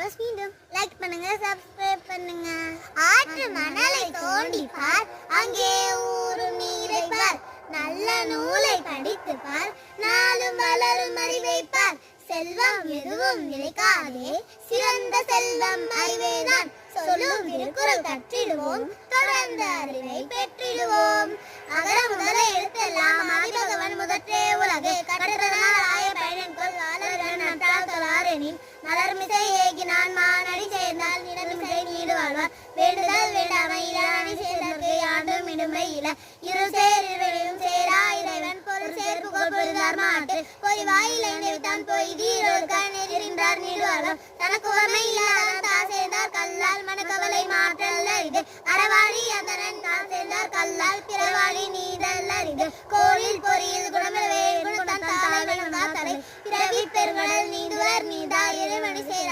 Follows மீண்டும் like பண்ணுங்க, subscribe பண்ணுங்க. ஆற்று மணலை தோண்டி பார், அங்கே ஊறும் நீரை பார். நல்ல நூலை படித்து பார், நாளும் வளரும் அறிவை பார். செல்வம் எதுவும் நிலைக்காதே, சிறந்த செல்வம் அறிவேதான். சொல்லும் திருக்குறள் கற்றிடுவோம், தொடர்ந்து அறிவை பெற்றிடுவோம். அகர முதல எழுத்தெல்லாம் ஆதிபகவன் முதற்றே உலகு. கற்றதனால் ஆய பயன் கொள் வாழறன் நன்றால் தொழாரெனின். மலர்மிசை ஏகினான் மானடி சேர்ந்தால் நிலமிசை நீடு வாழ்வார். வேண்டுதல் வேண்டாமை இளவனை சேர்ந்தற்கு ஆண்டும் இடுமை இல. இரு சேர் இருவரையும் சேரா இறைவன் பொருள் சேர்ப்பு கொள் பொருந்தார் மாட்டு. பொய் வாயிலை நெவித்தான் பொய் தீரோர்கான் எதிரின்றார் நீடு வாழ்வார். தனக்கு உவமை இல்லாதான் தா சேர்ந்தார் கல்லால் மனக்கவலை மாற்றல் அரிது. அறவாழி அதனன் தான் சேர்ந்தார் கல்லால் பிறவாழி நீதல் அரிது. கோளில் பொறியில் குணமில் வேல் குணத்தான் தாளை வளர்ந்தார் தலை. பிறவி பெருங்கடல் நீந்துவர் நீதா இறைவனை சேர